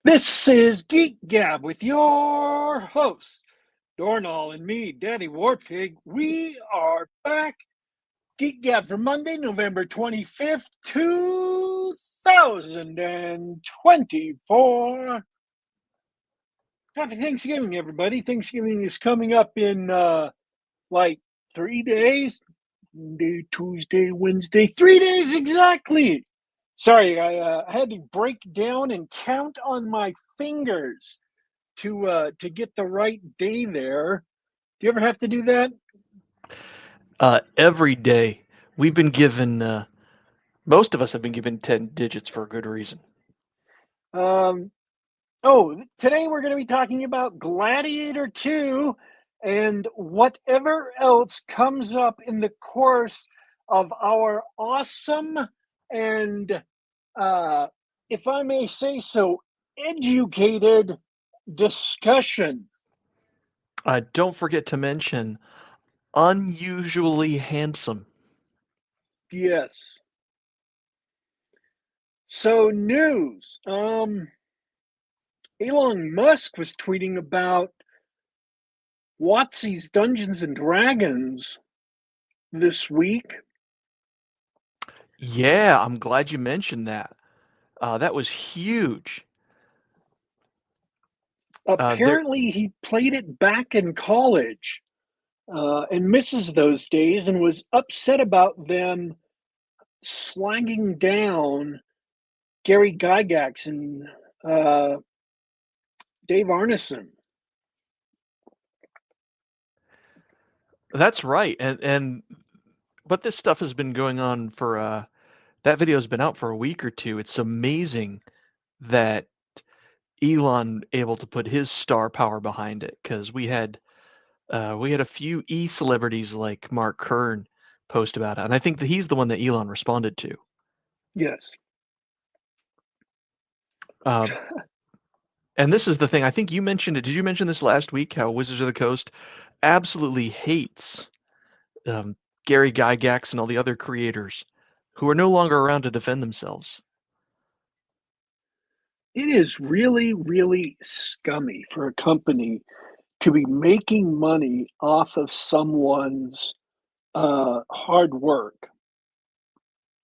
This is Geek Gab with your host, Dorrinal, and me, Daddy Warpig. We are back. Geek Gab for Monday, November 25th, 2024. Happy Thanksgiving, everybody. Thanksgiving is coming up in like 3 days. Monday, Tuesday, Wednesday, 3 days exactly. Sorry, I had to break down and count on my fingers to get the right day there. Do you ever have to do that? Every day. We've been given, most of us have been given 10 digits for a good reason. Um, Today we're going to be talking about Gladiator 2 and whatever else comes up in the course of our awesome and, uh, if I may say so, educated discussion. Don't forget to mention unusually handsome. Yes. So news. Elon Musk was tweeting about WotC's Dungeons and Dragons this week. Yeah, I'm glad you mentioned that. That was huge. There, Apparently, he played it back in college and misses those days and was upset about them slagging down Gary Gygax and Dave Arneson. that's right. But this stuff has been going on for, that video's been out for a week or two. It's amazing that Elon able to put his star power behind it because we had a few celebrities like Mark Kern post about it, and I think that he's the one that Elon responded to. Yes. Uh, and this is the thing. I think you mentioned it. Did you mention this last week? How Wizards of the Coast absolutely hates um, Gary Gygax and all the other creators who are no longer around to defend themselves. It is really, really scummy for a company to be making money off of someone's hard work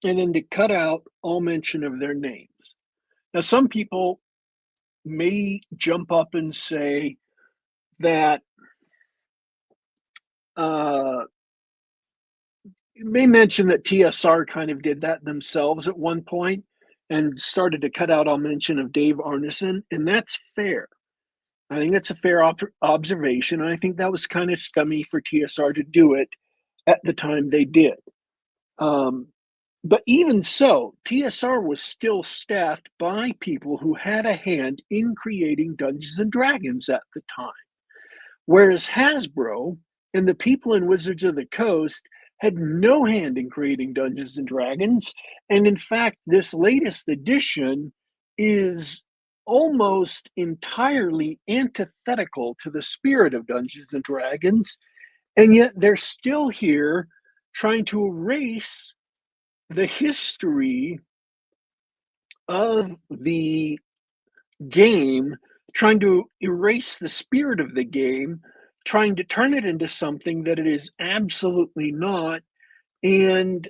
and then to cut out all mention of their names. Now, some people may jump up and say that uh, may mention that TSR kind of did that themselves at one point and started to cut out all mention of Dave Arneson, and that's fair. I think that's a fair observation, and I think that was kind of scummy for TSR to do it at the time they did. Um, but even so, TSR was still staffed by people who had a hand in creating Dungeons and Dragons at the time. Whereas Hasbro and the people in Wizards of the Coast had no hand in creating Dungeons and Dragons. And in fact, this latest edition is almost entirely antithetical to the spirit of Dungeons and Dragons. And yet they're still here trying to erase the history of the game, trying to erase the spirit of the game, trying to turn it into something that it is absolutely not, and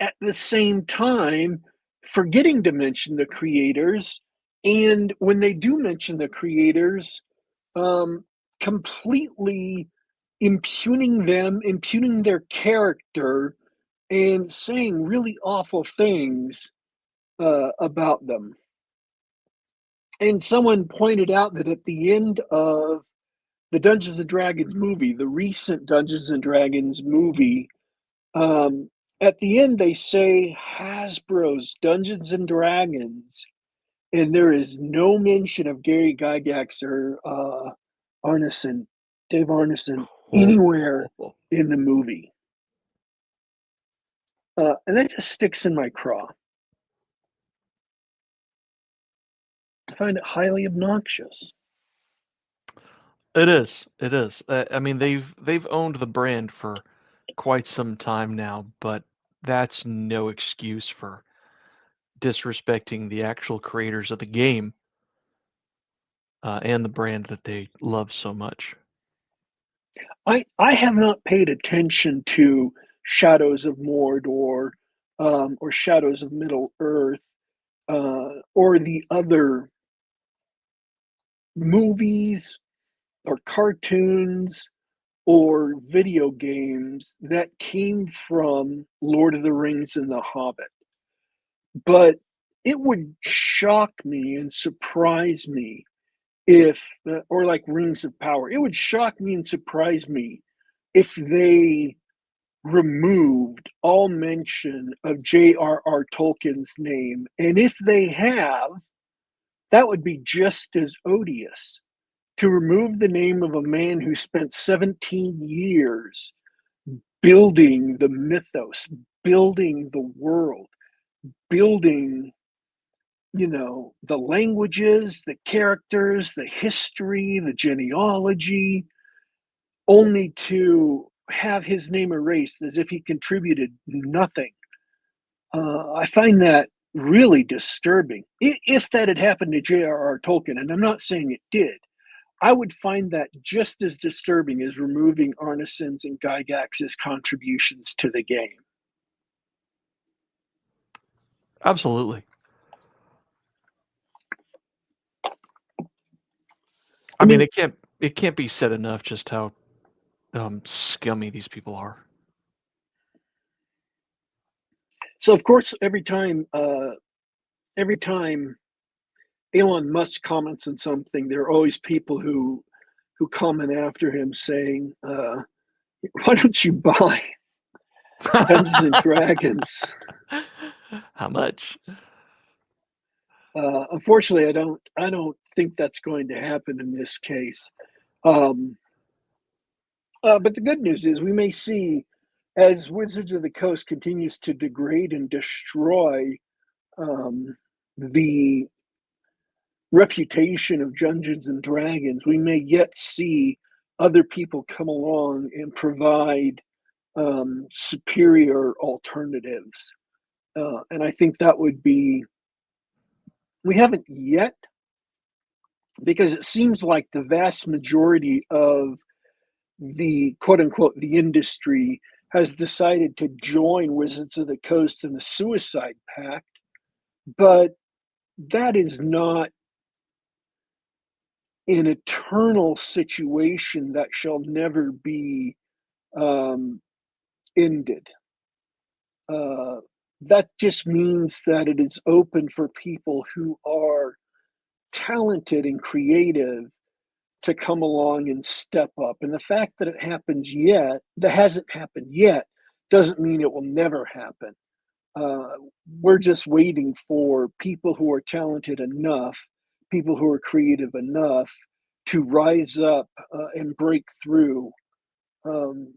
at the same time, forgetting to mention the creators. And when they do mention the creators, um, completely impugning them, impugning their character, and saying really awful things about them. And someone pointed out that at the end of the Dungeons and Dragons movie, the recent Dungeons and Dragons movie, um, at the end they say Hasbro's Dungeons and Dragons, and there is no mention of Gary Gygax or Arneson, Dave Arneson, anywhere in the movie. And that just sticks in my craw. I find it highly obnoxious. It is. It is. I mean, they've owned the brand for quite some time now, but that's no excuse for disrespecting the actual creators of the game. and the brand that they love so much. I have not paid attention to Shadows of Mordor, or Shadows of Middle Earth, or the other movies or cartoons or video games that came from Lord of the Rings and The Hobbit. But it would shock me and surprise me if, or like Rings of Power, it would shock me and surprise me if they removed all mention of J.R.R. Tolkien's name. And if they have, that would be just as odious. To remove the name of a man who spent 17 years building the mythos, building the world, building, the languages, the characters, the history, the genealogy, only to have his name erased as if he contributed nothing. I find that really disturbing. If that had happened to J.R.R. Tolkien, and I'm not saying it did, I would find that just as disturbing as removing Arneson's and Gygax's contributions to the game. Absolutely. I mean, it can't be said enough just how scummy these people are. So of course, every time Elon Musk comments on something, there are always people who comment after him saying, "Why don't you buy Dungeons and Dragons?" How much? Unfortunately, I don't think that's going to happen in this case. Um, but the good news is we may see, as Wizards of the Coast continues to degrade and destroy the reputation of Dungeons and Dragons, we may yet see other people come along and provide superior alternatives. And I think that would be, we haven't yet, because it seems like the vast majority of the quote unquote the industry has decided to join Wizards of the Coast in the Suicide Pact, but that is not an eternal situation that shall never be ended. Uh, that just means that it is open for people who are talented and creative to come along and step up. And the fact that that hasn't happened yet, doesn't mean it will never happen. Uh, we're just waiting for people who are talented enough, people who are creative enough to rise up and break through. Um,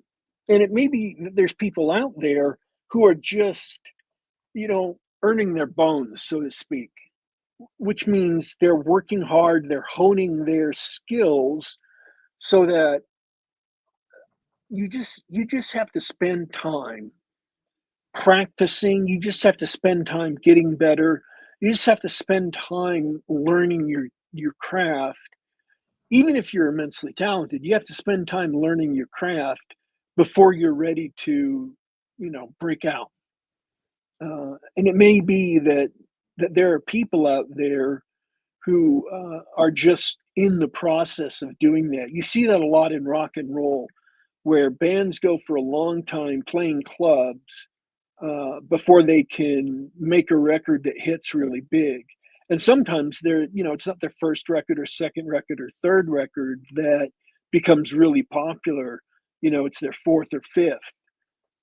and it may be that there's people out there who are just, earning their bones, so to speak, which means they're working hard, they're honing their skills so that you just have to spend time practicing, you just have to spend time getting better. You just have to spend time learning your craft. Even if you're immensely talented, you have to spend time learning your craft before you're ready to, break out. And it may be that there are people out there who are just in the process of doing that. You see that a lot in rock and roll, where bands go for a long time playing clubs before they can make a record that hits really big. And sometimes it's not their first record or second record or third record that becomes really popular. It's their fourth or fifth.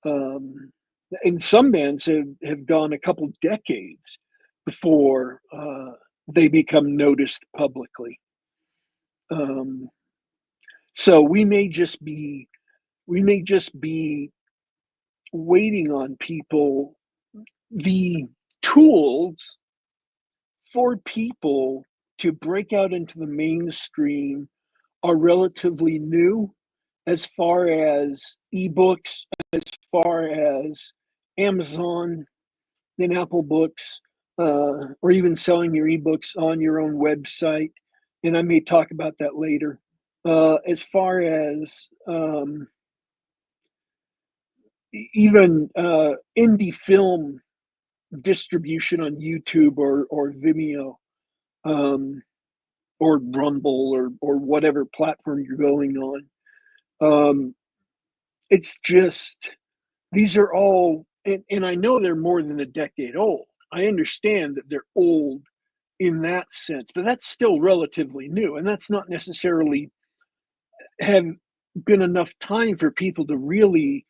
Um, and some bands have gone a couple decades before they become noticed publicly. Um, so we may just be waiting on people, the tools for people to break out into the mainstream are relatively new, as far as ebooks, as far as Amazon and Apple Books, or even selling your ebooks on your own website. and I may talk about that later. As far as even indie film distribution on YouTube or Vimeo, um, or Rumble or whatever platform you're going on. It's just these are all, and I know they're more than a decade old. I understand that they're old in that sense, but that's still relatively new, and that's not necessarily have been enough time for people to really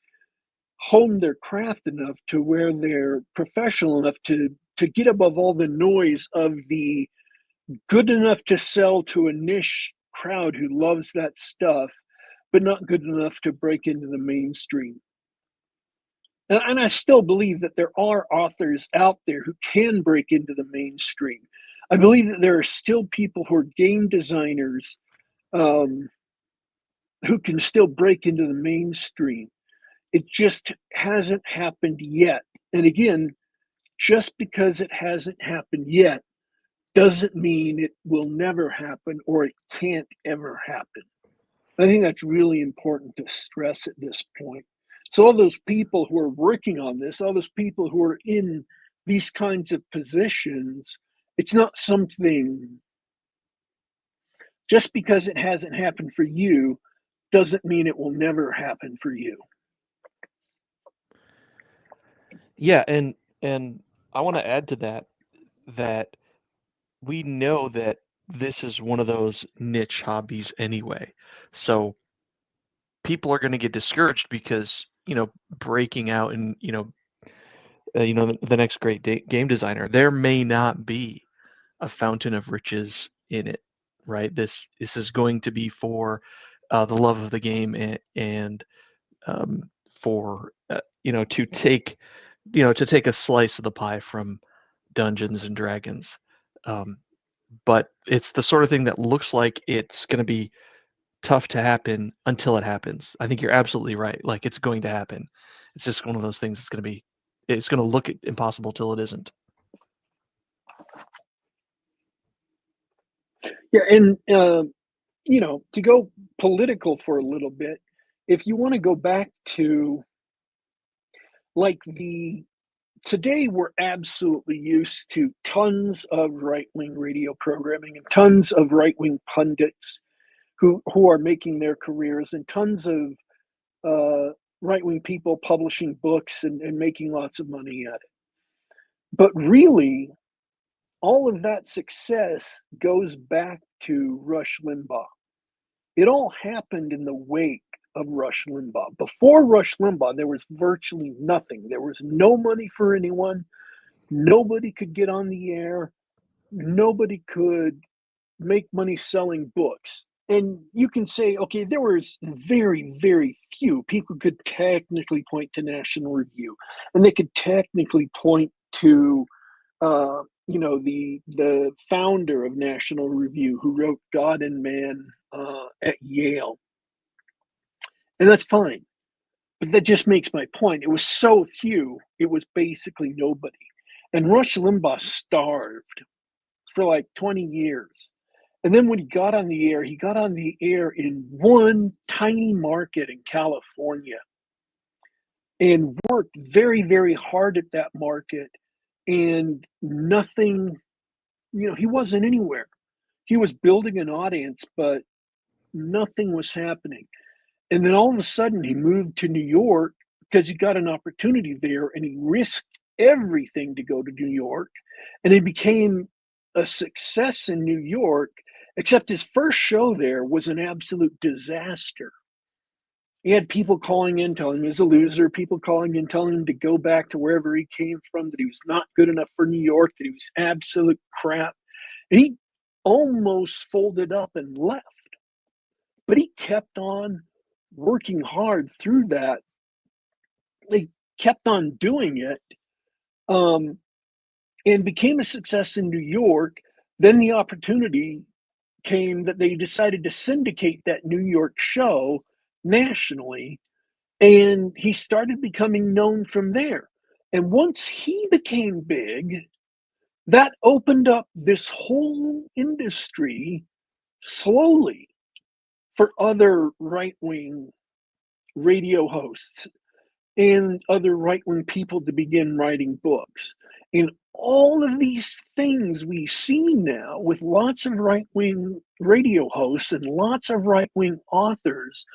hone their craft enough to where they're professional enough to get above all the noise of the good enough to sell to a niche crowd who loves that stuff, but not good enough to break into the mainstream. And I still believe that there are authors out there who can break into the mainstream. I believe that there are still people who are game designers, um, who can still break into the mainstream. It just hasn't happened yet. And again, just because it hasn't happened yet doesn't mean it will never happen or it can't ever happen. I think that's really important to stress at this point. So, all those people who are working on this, all those people who are in these kinds of positions, it's not something, just because it hasn't happened for you doesn't mean it will never happen for you. Yeah, and I want to add to that that we know that this is one of those niche hobbies anyway. So people are going to get discouraged because, breaking out and, the next great game designer, there may not be a fountain of riches in it, right? This is going to be for the love of the game and for to take a slice of the pie from Dungeons and Dragons. Um, but it's the sort of thing that looks like it's going to be tough to happen until it happens. I think you're absolutely right. Like, it's going to happen. It's just one of those things. It's going to look impossible till it isn't. Yeah, and to go political for a little bit, if you want to go back to like the today, we're absolutely used to tons of right wing radio programming and tons of right wing pundits who are making their careers, and tons of right wing people publishing books and making lots of money at it. But really, all of that success goes back to Rush Limbaugh. It all happened in the wake of Rush Limbaugh. Before Rush Limbaugh, there was virtually nothing. There was no money for anyone. Nobody could get on the air. Nobody could make money selling books. And you can say, okay, there was very, very few. People could technically point to National Review, and they could technically point to, the founder of National Review who wrote God and Man at Yale, and that's fine. But that just makes my point. It was so few, it was basically nobody. And Rush Limbaugh starved for like 20 years. And then when he got on the air in one tiny market in California and worked very, very hard at that market. And nothing, he wasn't anywhere. He was building an audience, but nothing was happening. And then all of a sudden, he moved to New York because he got an opportunity there, and he risked everything to go to New York. And he became a success in New York, except his first show there was an absolute disaster. He had people calling in telling him he was a loser, people calling in telling him to go back to wherever he came from, that he was not good enough for New York, that he was absolute crap. And he almost folded up and left. But he kept on working hard through that. They kept on doing it, um, and became a success in New York. Then the opportunity came that they decided to syndicate that New York show nationally, and he started becoming known from there. And once he became big, that opened up this whole industry slowly for other right-wing radio hosts and other right-wing people to begin writing books. And all of these things we see now with lots of right-wing radio hosts and lots of right-wing authors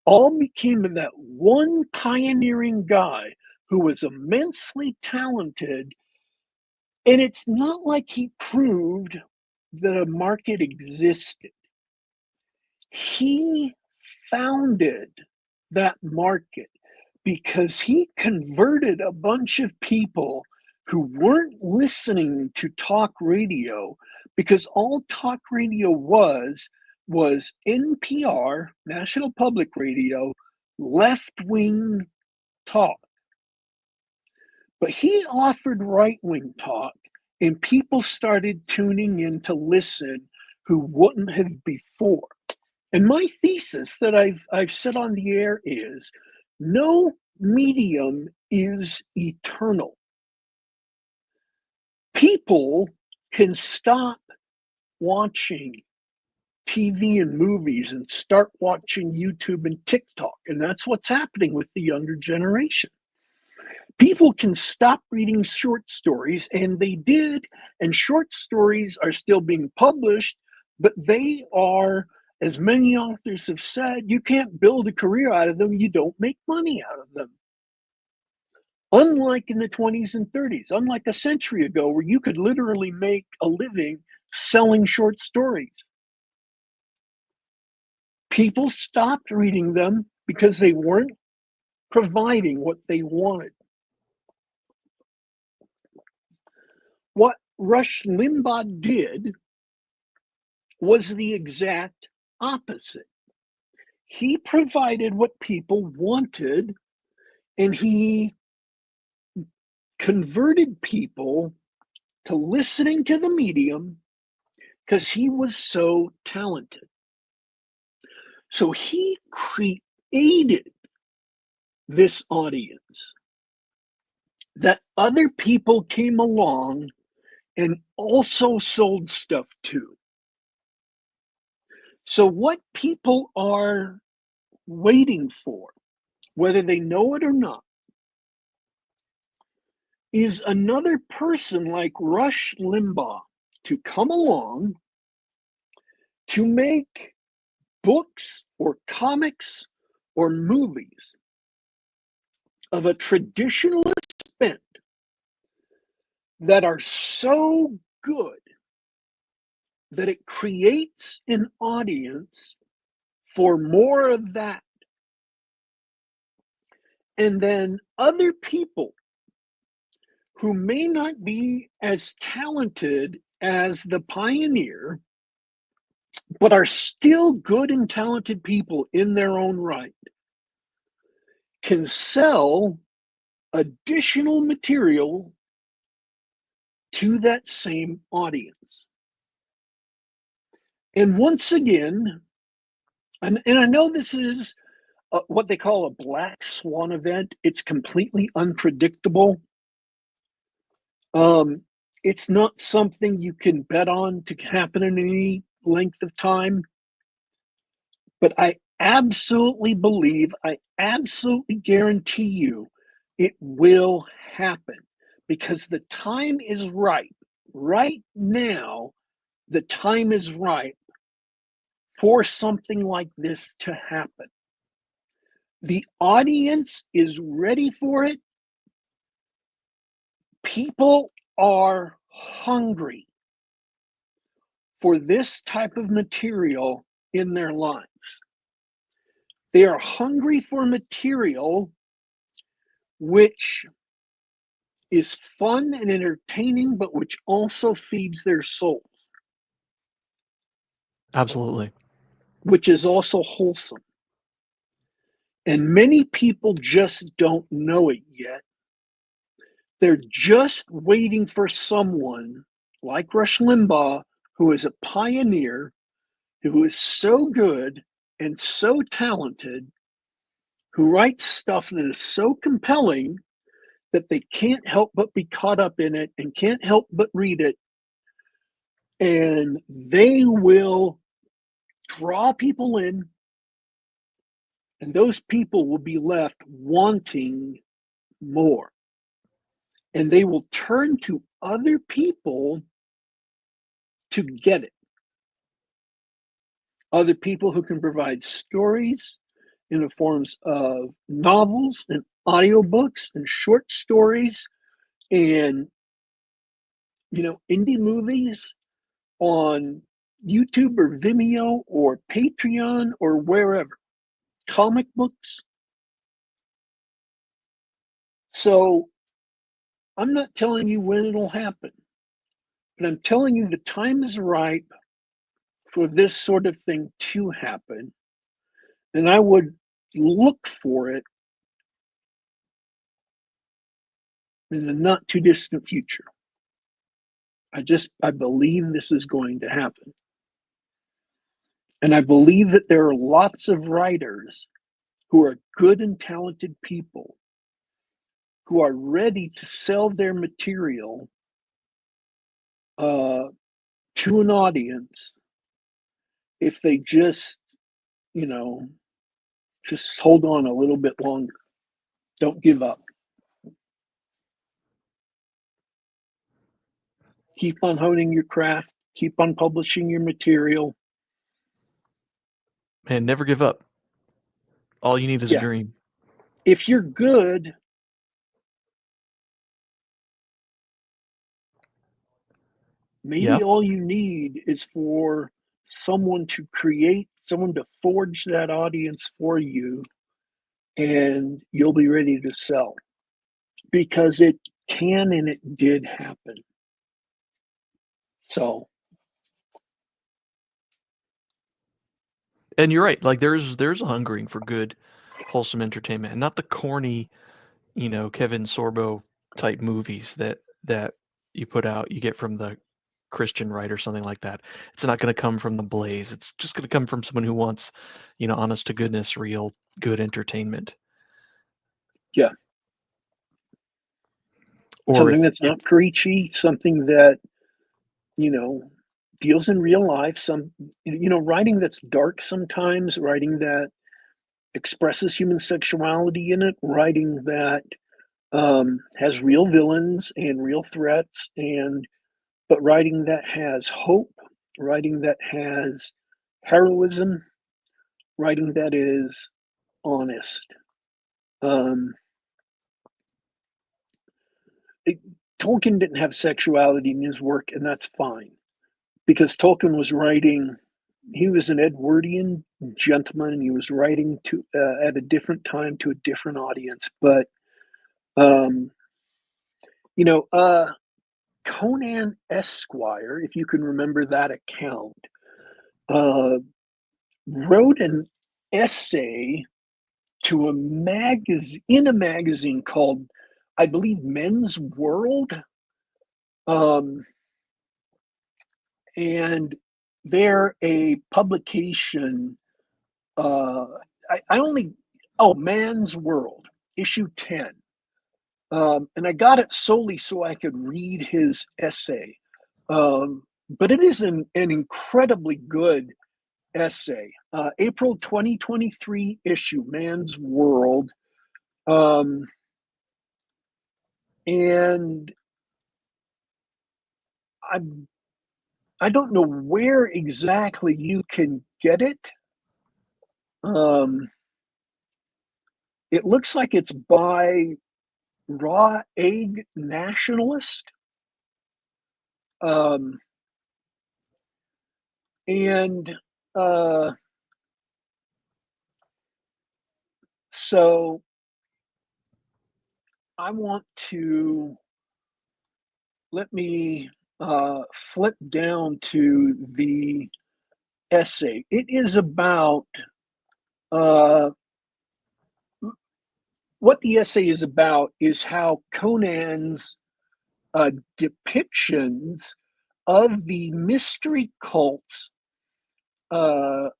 all became of that one pioneering guy who was immensely talented. And it's not like he proved that a market existed. He founded that market because he converted a bunch of people who weren't listening to talk radio, because all talk radio was NPR, National Public Radio, left-wing talk. But he offered right-wing talk, and people started tuning in to listen who wouldn't have before. And my thesis that I've said on the air is no medium is eternal. People can stop watching TV and movies and start watching YouTube and TikTok. And that's what's happening with the younger generation. People can stop reading short stories, and they did, and short stories are still being published, but they are, as many authors have said, you can't build a career out of them, you don't make money out of them. Unlike in the 20s and 30s, unlike a century ago, where you could literally make a living selling short stories. People stopped reading them because they weren't providing what they wanted. What Rush Limbaugh did was the exact opposite. He provided what people wanted, and he converted people to listening to the medium because he was so talented. So he created this audience that other people came along and also sold stuff to. So what people are waiting for, whether they know it or not, is another person like Rush Limbaugh to come along to make books or comics or movies of a traditionalist bent that are so good that it creates an audience for more of that. And then other people who may not be as talented as the pioneer, but are still good and talented people in their own right, can sell additional material to that same audience. And once again, and I know this is what they call a black swan event. It's completely unpredictable. It's not something you can bet on to happen in any length of time. But I absolutely believe, I absolutely guarantee you it will happen, because the time is ripe. Right now, the time is ripe for something like this to happen. The audience is ready for it. People are hungry for this type of material in their lives. They are hungry for material which is fun and entertaining, but which also feeds their souls. Absolutely. Which is also wholesome. And many people just don't know it yet. They're just waiting for someone like Rush Limbaugh, who is a pioneer, who is so good and so talented, who writes stuff that is so compelling that they can't help but be caught up in it and can't help but read it. And they will draw people in, and those people will be left wanting more. And they will turn to other people to get it. Other people who can provide stories in the forms of novels and audiobooks and short stories and, indie movies on YouTube or Vimeo or Patreon or wherever, comic books. So I'm not telling you when it'll happen, but I'm telling you the time is ripe for this sort of thing to happen. And I would look for it in the not too distant future. I believe this is going to happen. And I believe that there are lots of writers who are good and talented people who are ready to sell their material to an audience if they just, just hold on a little bit longer. Don't give up. Keep on honing your craft. Keep on publishing your material. And never give up. All you need is a dream. If you're good, maybe all you need is for someone to forge that audience for you, and you'll be ready to sell. Because it can and it did happen. So. And you're right. Like there's a hungering for good, wholesome entertainment, and not the corny, Kevin Sorbo type movies that you put out. You get from the Christian right or something like that. It's not going to come from the Blaze. It's just going to come from someone who wants, honest to goodness, real good entertainment. Yeah. Or something that's not preachy, something that, deals in real life, writing that's dark sometimes, writing that expresses human sexuality in it, writing that has real villains and real threats, but writing that has hope, writing that has heroism, writing that is honest. Tolkien didn't have sexuality in his work, and that's fine, because Tolkien was writing. He was an Edwardian gentleman. He was writing to at a different time to a different audience. But Conan Esquire, if you can remember that account, wrote an essay to a magazine called, I believe, Men's World. And they're a publication. Man's World, issue 10. And I got it solely so I could read his essay. But it is an incredibly good essay. April 2023 issue, Man's World. And I don't know where exactly you can get it. It looks like it's by Raw Egg Nationalist. So I want to let me flip down to the essay. It is about what the essay is about is how Conan's depictions of the mystery cults in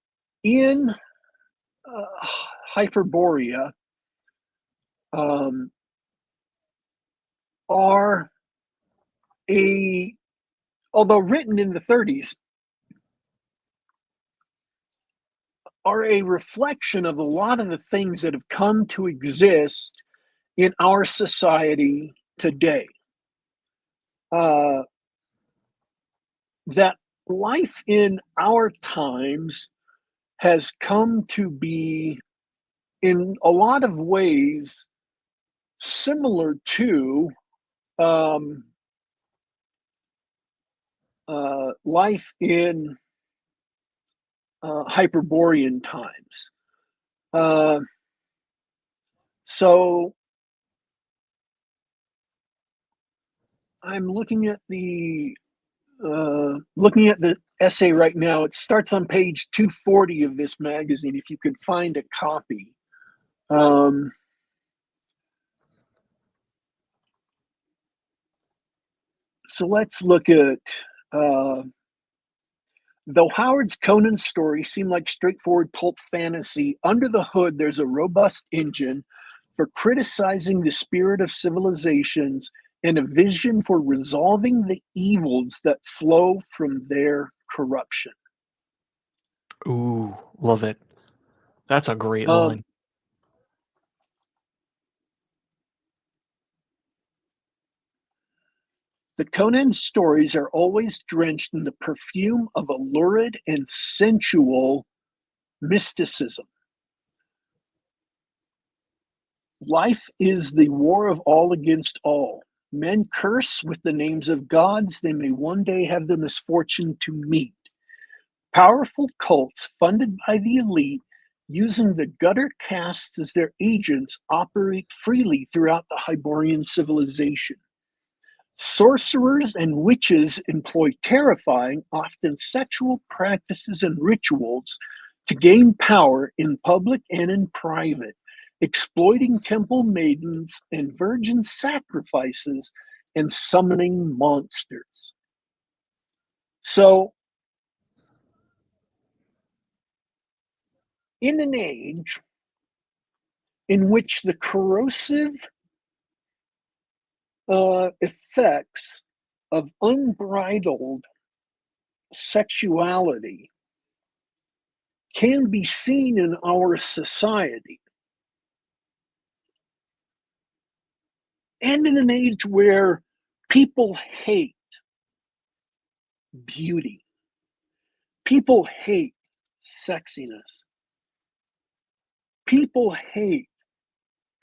Hyperborea are although written in the 30s, are a reflection of a lot of the things that have come to exist in our society today. Uh, that life in our times has come to be, in a lot of ways, similar to um, life in Hyperborean times. Uh, so I'm looking at the essay right now. It starts on page 240 of this magazine. If you could find a copy. Um, so let's look at. Uh, Though Howard's Conan stories seem like straightforward pulp fantasy, under the hood there's a robust engine for criticizing the spirit of civilizations and a vision for resolving the evils that flow from their corruption. Ooh, love it. That's a great Um, line. the Conan stories are always drenched in the perfume of a lurid and sensual mysticism. Life is the war of all against all. Men curse with the names of gods they may one day have the misfortune to meet. Powerful cults funded by the elite, using the gutter castes as their agents, operate freely throughout the Hyborian civilization. Sorcerers and witches employ terrifying, often sexual practices and rituals to gain power in public and in private, exploiting temple maidens and virgin sacrifices and summoning monsters. So, in an age in which the corrosive effects of unbridled sexuality can be seen in our society, and in an age where people hate beauty, people hate sexiness, people hate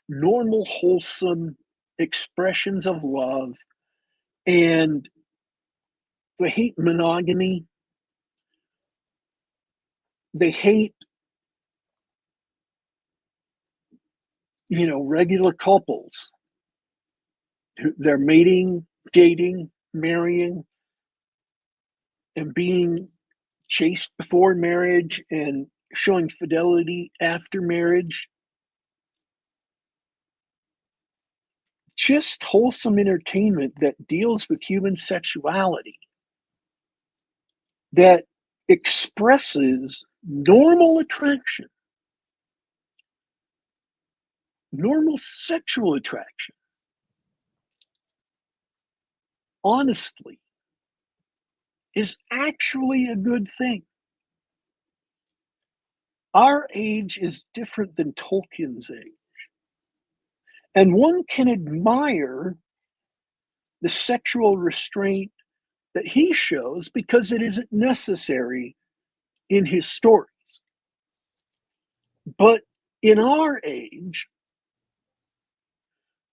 normal, wholesome expressions of love, and they hate monogamy, they hate, regular couples. They're mating, dating, marrying, and being chaste before marriage and showing fidelity after marriage. Just wholesome entertainment that deals with human sexuality, that expresses normal attraction, normal sexual attraction, honestly, is actually a good thing. Our age is different than Tolkien's age. And one can admire the sexual restraint that he shows because it isn't necessary in his stories. But in our age,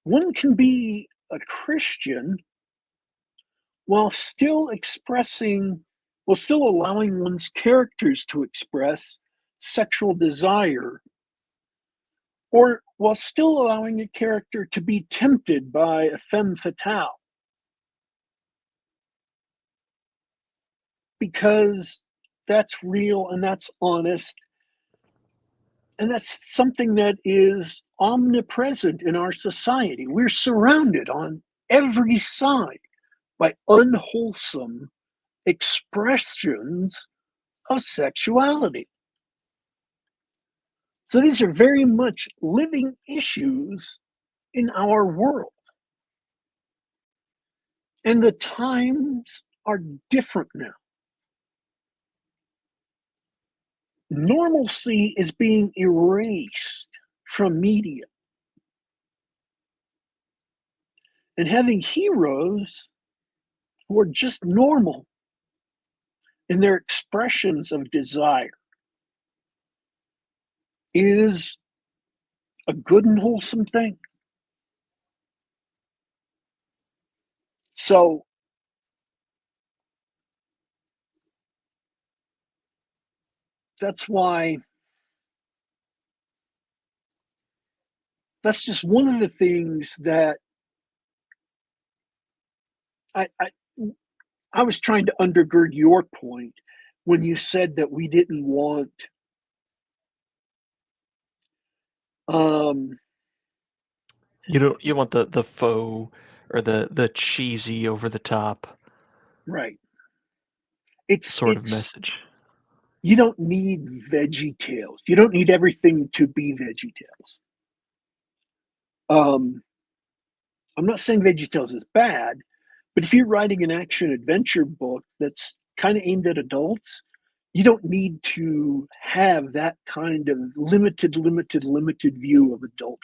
one can be a Christian while still while still allowing one's characters to express sexual desire, or while still allowing a character to be tempted by a femme fatale. Because that's real and that's honest, and that's something that is omnipresent in our society. We're surrounded on every side by unwholesome expressions of sexuality. So these are very much living issues in our world. And the times are different now. normalcy is being erased from media. And having heroes who are just normal in their expressions of desire is a good and wholesome thing. So that's why that's just one of the things that I I was trying to undergird your point when you said that we didn't want um You want the faux or the cheesy over the top right. It's sort of message. you don't need veggie tales. You don't need everything to be veggie tales. Um I'm not saying veggie tales is bad, but if you're writing an action adventure book that's kind of aimed at adults, you don't need to have that kind of limited view of adulthood.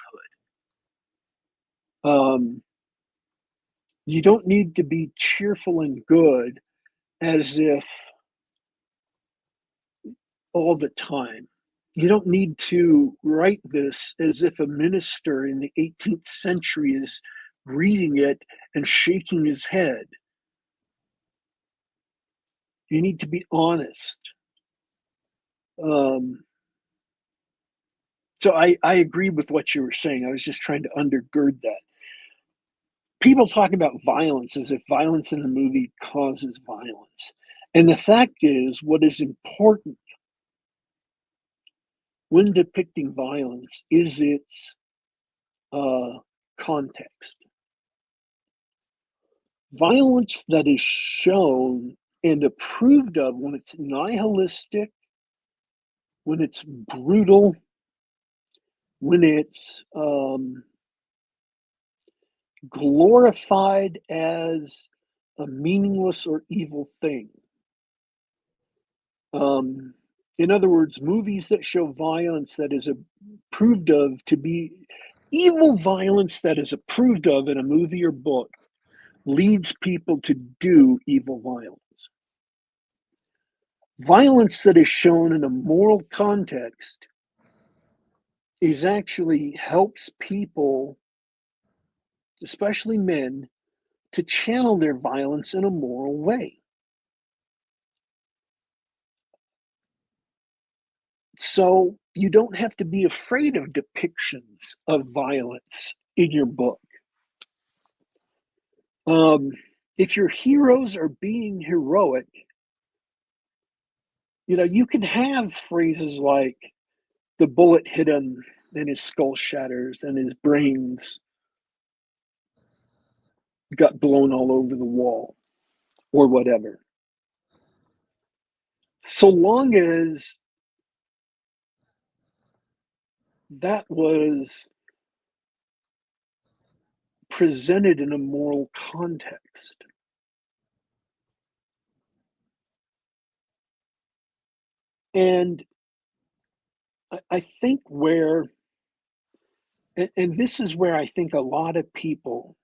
Um, you don't need to be cheerful and good as if all the time. You don't need to write this as if a minister in the 18th century is reading it and shaking his head. You need to be honest. Um, so I agree with what you were saying. I was just trying to undergird that. People talk about violence as if violence in the movie causes violence. And the fact is, what is important when depicting violence is its uh, context. Violence that is shown and approved of when it's nihilistic, when it's brutal, when it's glorified as a meaningless or evil thing. Um, in other words, movies that show violence that is approved of to be evil violence that is approved of in a movie or book leads people to do evil violence. Violence that is shown in a moral context is actually helps people, especially men, to channel their violence in a moral way. So you don't have to be afraid of depictions of violence in your book. If your heroes are being heroic, you can have phrases like the bullet hit him and his skull shatters and his brains got blown all over the wall or whatever. So long as that was presented in a moral context. And I think and this is where I think a lot of people,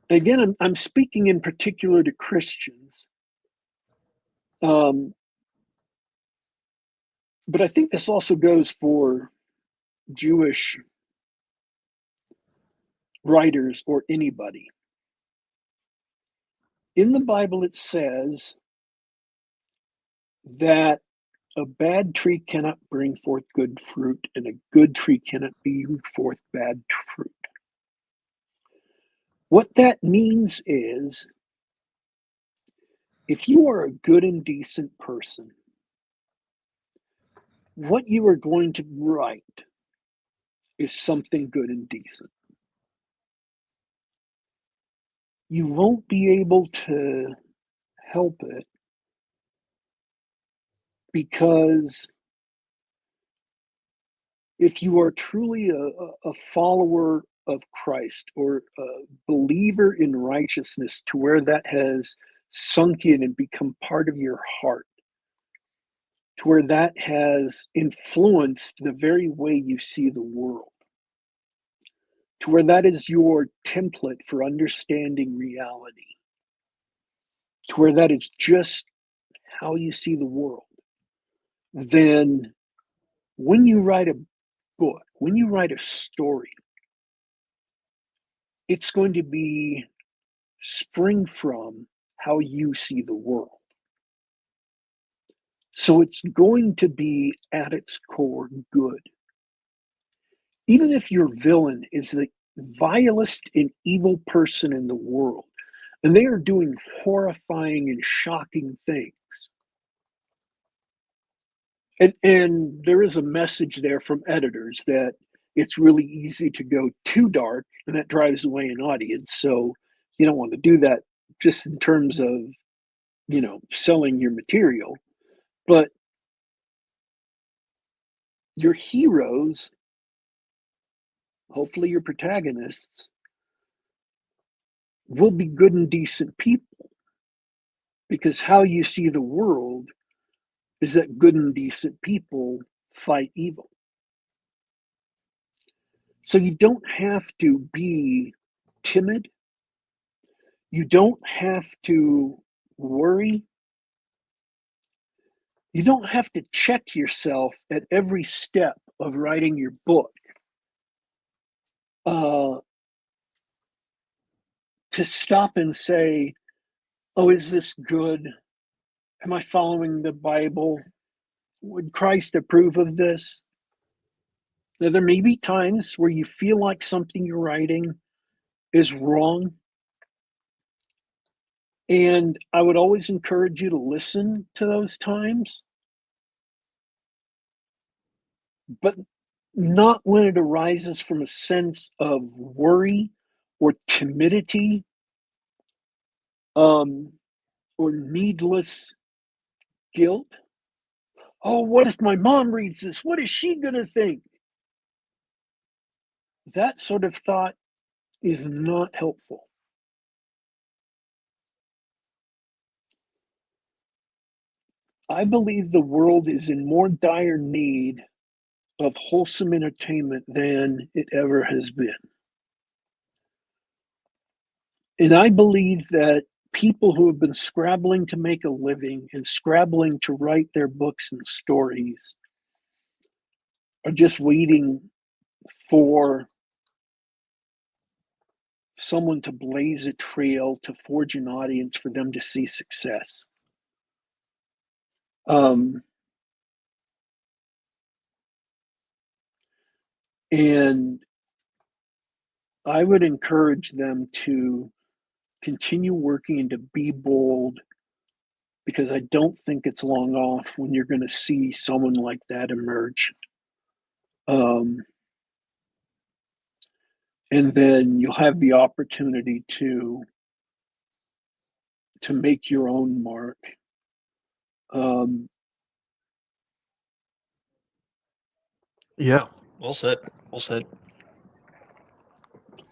again, I'm speaking in particular to Christians, um, but I think this also goes for Jewish writers or anybody. In the Bible, it says that a bad tree cannot bring forth good fruit, and a good tree cannot bring forth bad fruit. What that means is if you are a good and decent person, what you are going to write is something good and decent. You won't be able to help it because if you are truly a follower of Christ or a believer in righteousness to where that has sunk in and become part of your heart, to where that has influenced the very way you see the world, to where that is your template for understanding reality, to where that is just how you see the world, then when you write a book, when you write a story, it's going to be spring from how you see the world. So it's going to be at its core good. Even if your villain is the vilest and evil person in the world, and they are doing horrifying and shocking things. And there is a message there from editors that it's really easy to go too dark, and that drives away an audience. So you don't want to do that just in terms of, selling your material. But your heroes, hopefully your protagonists, will be good and decent people, because how you see the world is that good and decent people fight evil. So you don't have to be timid. You don't have to worry. You don't have to check yourself at every step of writing your book uh, to stop and say, oh, is this good? Am I following the Bible? Would Christ approve of this? Now, there may be times where you feel like something you're writing is wrong. And I would always encourage you to listen to those times, but not when it arises from a sense of worry or timidity, um, or needless guilt. Oh, what if my mom reads this? What is she going to think? That sort of thought is not helpful. I believe the world is in more dire need of wholesome entertainment than it ever has been. And I believe that people who have been scrabbling to make a living and scrabbling to write their books and stories are just waiting for someone to blaze a trail to forge an audience for them to see success. Um, and I would encourage them to continue working and to be bold, because I don't think it's long off when you're going to see someone like that emerge. Um, and then you'll have the opportunity to make your own mark. Um, Yeah. Well said. Well said.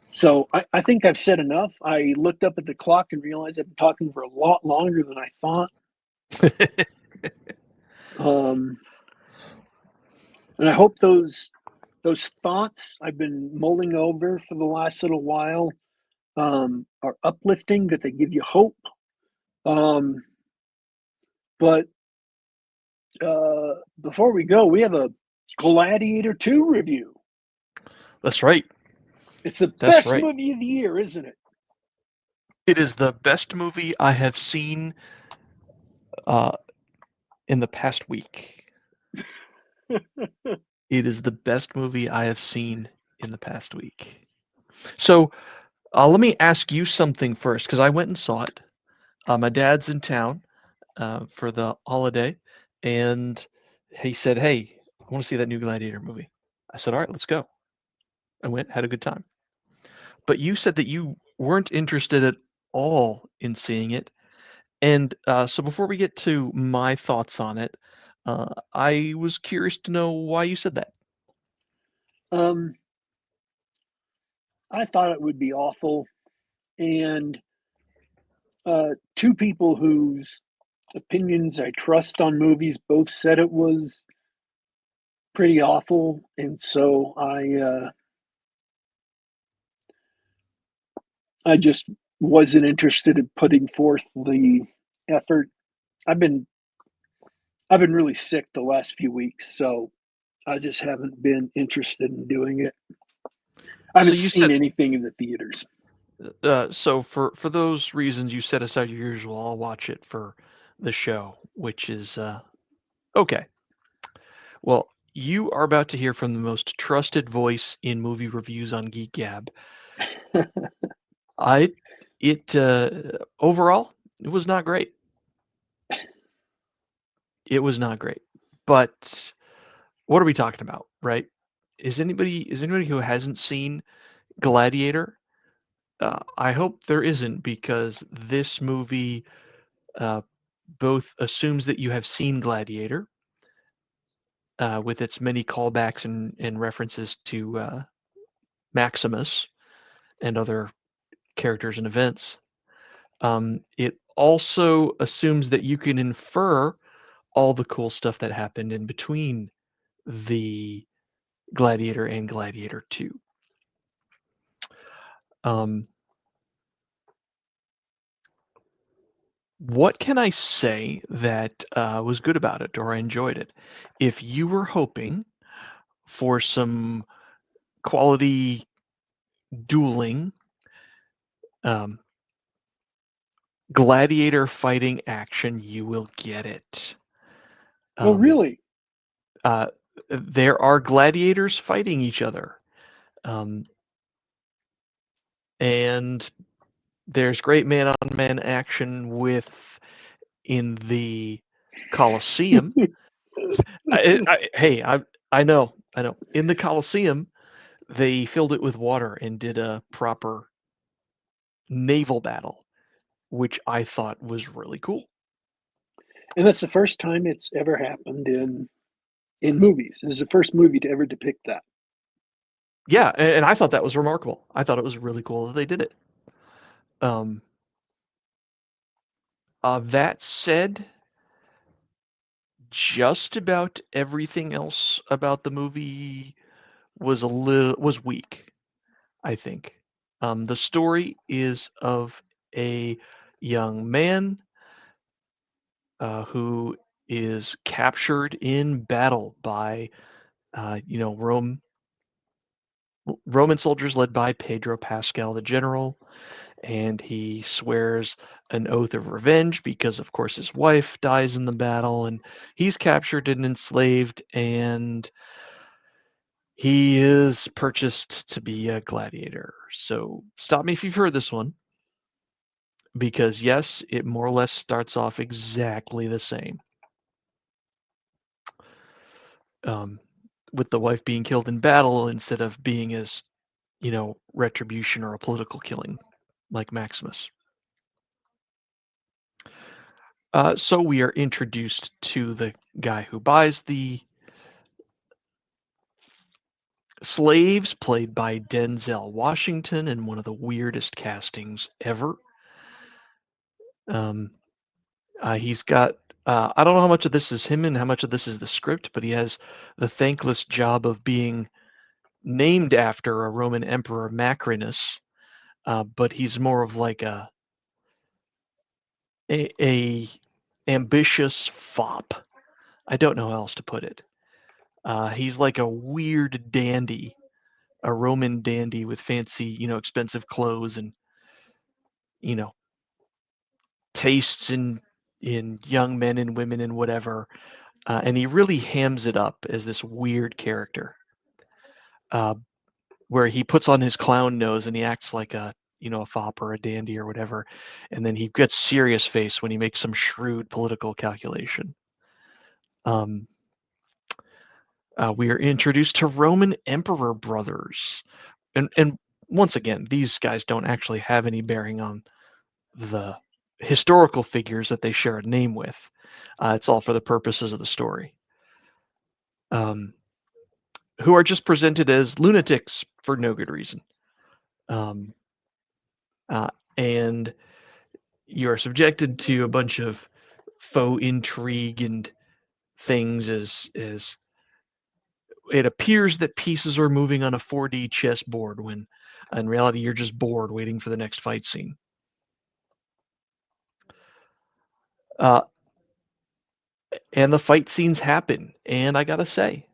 so I think I've said enough. I looked up at the clock and realized I've been talking for a lot longer than I thought. Um, and I hope those thoughts I've been mulling over for the last little while are uplifting, that they give you hope. Um, but before we go, we have a Gladiator 2 review. That's right. It's the That's best right. movie of the year, isn't it? It is the best movie I have seen uh, in the past week. It is the best movie I have seen in the past week. So let me ask you something first, because I went and saw it. My dad's in town for the holiday, and he said, "Hey, I want to see that new Gladiator movie." I said, "All right, let's go." I went, had a good time. But you said that you weren't interested at all in seeing it. And so before we get to my thoughts on it, I was curious to know why you said that. um, I thought it would be awful. And two people whose opinions I trust on movies both said it was pretty awful, and so I just wasn't interested in putting forth the effort. I've been I've been really sick the last few weeks, so I just haven't been interested in doing it. I So haven't you seen said anything in the theaters. so for those reasons you set aside your usual. I'll watch it for the show, which is okay. Well, you are about to hear from the most trusted voice in movie reviews on Geek Gab. I it overall it was not great. It was not great. But what are we talking about, right? Is anybody who hasn't seen Gladiator? I hope there isn't because this movie uh, both assumes that you have seen Gladiator with its many callbacks and references to Maximus and other characters and events. It also assumes that you can infer all the cool stuff that happened in between the Gladiator and Gladiator 2. Um, what can I say that was good about it or I enjoyed it? If you were hoping for some quality dueling, um, gladiator fighting action, you will get it. Oh, Um, really? uh, there are gladiators fighting each other. Um, and there's great man-on-man action with in the Colosseum. Hey, I know. In the Colosseum, they filled it with water and did a proper naval battle, which I thought was really cool. And that's the first time it's ever happened in movies. This is the first movie to ever depict that. Yeah, and I thought that was remarkable. I thought it was really cool that they did it. Um, that said, just about everything else about the movie was weak, I think. The story is of a young man who is captured in battle by Roman soldiers led by Pedro Pascal, the general, and he swears an oath of revenge because, of course, his wife dies in the battle, and he's captured and enslaved, and he is purchased to be a gladiator. So stop me if you've heard this one, because yes, it more or less starts off exactly the same. Um, with the wife being killed in battle instead of being as, retribution or a political killing like Maximus. So we are introduced to the guy who buys the slaves, played by Denzel Washington, in one of the weirdest castings ever. Um, he's got, I don't know how much of this is him and how much of this is the script, but he has the thankless job of being named after a Roman emperor, Macrinus, but he's more of like a ambitious fop. I don't know how else to put it. He's like a weird dandy, a Roman dandy with fancy, expensive clothes and, you know, tastes in young men and women and whatever. And he really hams it up as this weird character, uh, where he puts on his clown nose and he acts like a fop or a dandy or whatever, and then he gets serious face when he makes some shrewd political calculation. Um, we are introduced to Roman emperor brothers, and once again, these guys don't actually have any bearing on the historical figures that they share a name with. It's all for the purposes of the story. Um, who are just presented as lunatics for no good reason. Um, and you are subjected to a bunch of faux intrigue and things is it appears that pieces are moving on a 4D chessboard when in reality you're just bored waiting for the next fight scene. And the fight scenes happen, and I gotta say,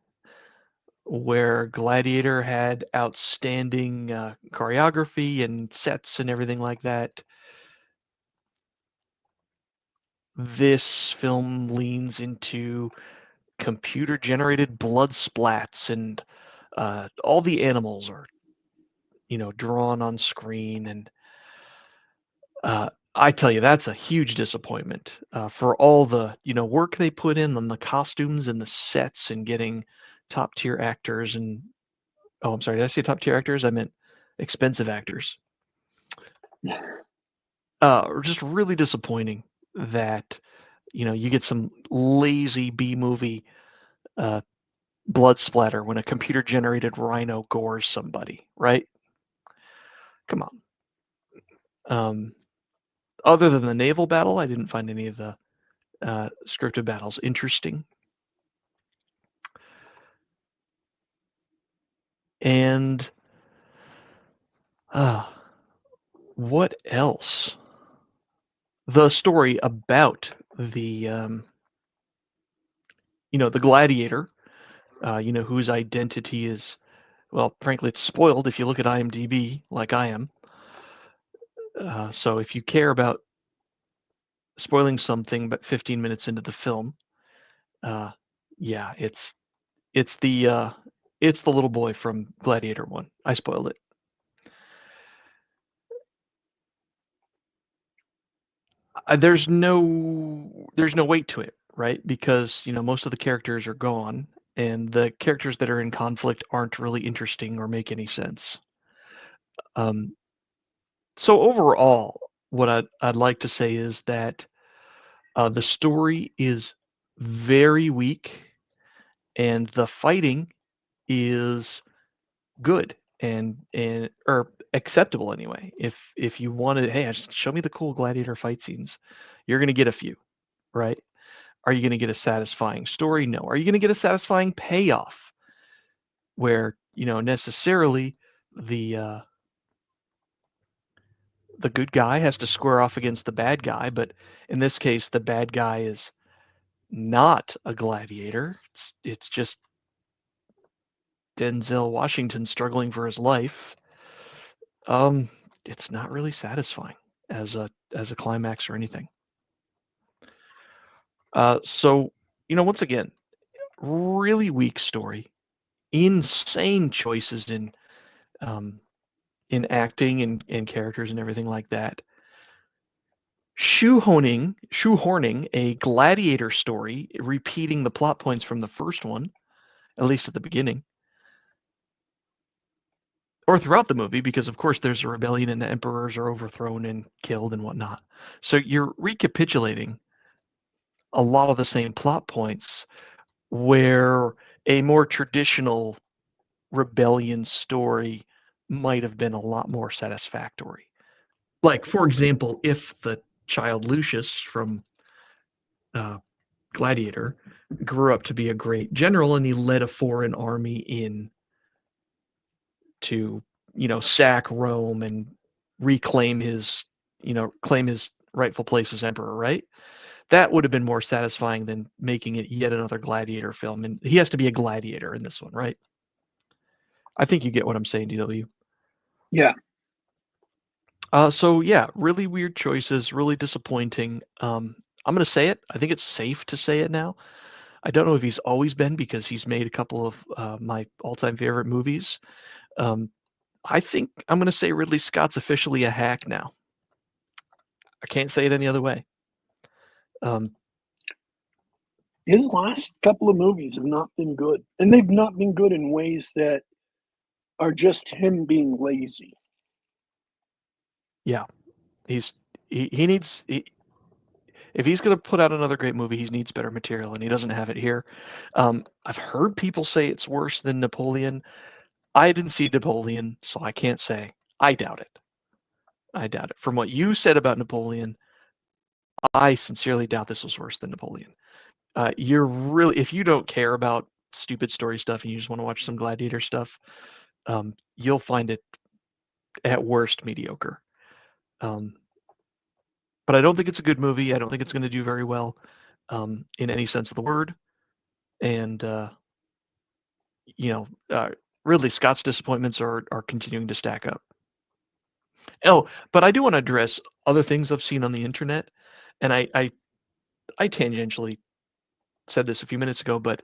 where Gladiator had outstanding choreography and sets and everything like that, this film leans into computer generated blood splats, and all the animals are drawn on screen, and I tell you, that's a huge disappointment for all the work they put in on the costumes and the sets and getting top tier actors. And oh, I'm sorry, did I say top tier actors? I meant expensive actors. Just really disappointing that you get some lazy B movie blood splatter when a computer generated rhino gores somebody, right? Come on. Other than the naval battle, I didn't find any of the scripted battles interesting. And what else? The story about the the gladiator, whose identity is, well, frankly, it's spoiled if you look at IMDb like I am. So if you care about spoiling something but 15 minutes into the film, yeah, it's the little boy from Gladiator 1. I spoiled it. There's no weight to it, right? Because most of the characters are gone, and the characters that are in conflict aren't really interesting or make any sense. So overall, what I'd like to say is that the story is very weak, and the fighting is good and or acceptable anyway. If you wanted, hey, just show me the cool gladiator fight scenes, you're gonna get a few, right? Are you gonna get a satisfying story? No. Are you gonna get a satisfying payoff where necessarily the the good guy has to square off against the bad guy, but in this case, the bad guy is not a gladiator. It's just Denzel Washington struggling for his life. Um, it's not really satisfying as a climax or anything. So once again, really weak story, insane choices in acting and characters and everything like that. Shoehorning a gladiator story, repeating the plot points from the first one, at least at the beginning, or throughout the movie, because of course there's a rebellion and the emperors are overthrown and killed and whatnot. So you're recapitulating a lot of the same plot points where a more traditional rebellion story might have been a lot more satisfactory. Like, for example, if the child Lucius from Gladiator grew up to be a great general and he led a foreign army in to, sack Rome and reclaim his, claim his rightful place as emperor, right? That would have been more satisfying than making it yet another gladiator film. And he has to be a gladiator in this one, right? I think you get what I'm saying, DW. Yeah. So yeah, really weird choices, really disappointing. I'm gonna say it. I think it's safe to say it now. I don't know if he's always been because he's made a couple of my all-time favorite movies. I think I'm gonna say Ridley Scott's officially a hack now. I can't say it any other way. His last couple of movies have not been good, and they've not been good in ways that are just him being lazy. Yeah, he needs if he's going to put out another great movie, he needs better material, and he doesn't have it here. I've heard people say it's worse than Napoleon. I didn't see Napoleon, so I can't say. I doubt it. I doubt it. From what you said about Napoleon, I sincerely doubt this was worse than Napoleon. You're really, if you don't care about stupid story stuff and you just want to watch some Gladiator stuff, you'll find it at worst mediocre. Um, but I don't think it's a good movie. I don't think it's going to do very well in any sense of the word. And you know, Ridley Scott's disappointments are continuing to stack up. Oh, but I do want to address other things I've seen on the internet, and I tangentially said this a few minutes ago, but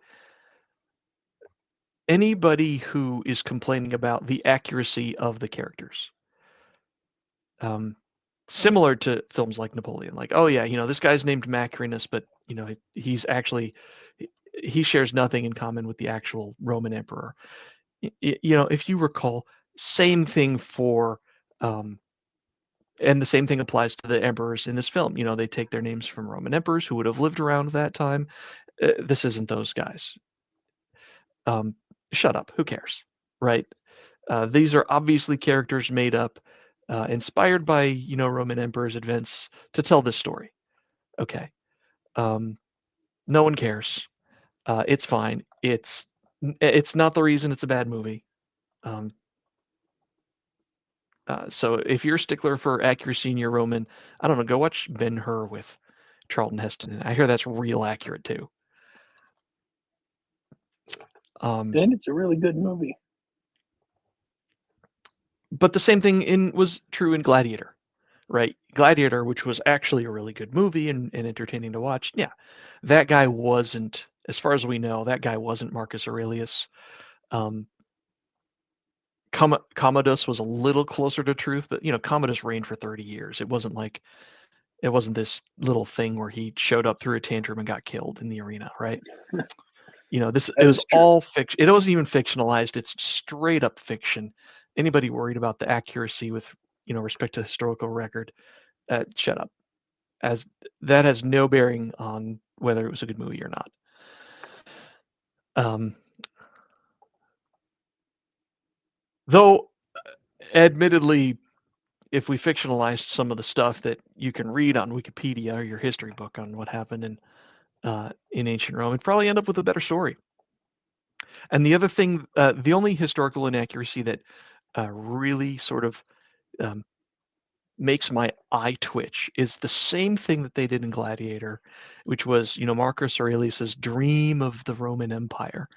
anybody who is complaining about the accuracy of the characters, um, similar to films like Napoleon, like, oh yeah, this guy's named Macrinus, but he's actually he shares nothing in common with the actual Roman emperor. If you recall, same thing for and the same thing applies to the emperors in this film. They take their names from Roman emperors who would have lived around that time. This isn't those guys. Um, Shut up. Who cares? Right? These are obviously characters made up, inspired by, Roman emperors' events to tell this story. Okay. Um, no one cares. It's fine. It's not the reason it's a bad movie. Um, so if you're a stickler for accuracy in your Roman, I don't know, go watch Ben-Hur with Charlton Heston. I hear that's real accurate too. And it's a really good movie. But the same thing was true in Gladiator, right? Gladiator, which was actually a really good movie and entertaining to watch. Yeah, that guy wasn't, as far as we know, that guy wasn't Marcus Aurelius. Commodus was a little closer to truth, but Commodus reigned for 30 years. It wasn't this little thing where he showed up, threw a tantrum, and got killed in the arena, right? It was all fiction. It wasn't even fictionalized. It's straight up fiction. Anybody worried about the accuracy with respect to historical record, shut up. As that has no bearing on whether it was a good movie or not. Though, admittedly, if we fictionalized some of the stuff that you can read on Wikipedia or your history book on what happened in ancient Rome, it'd probably end up with a better story. And the other thing, the only historical inaccuracy that really sort of makes my eye twitch is the same thing that they did in Gladiator, which was, Marcus Aurelius's dream of the Roman Empire.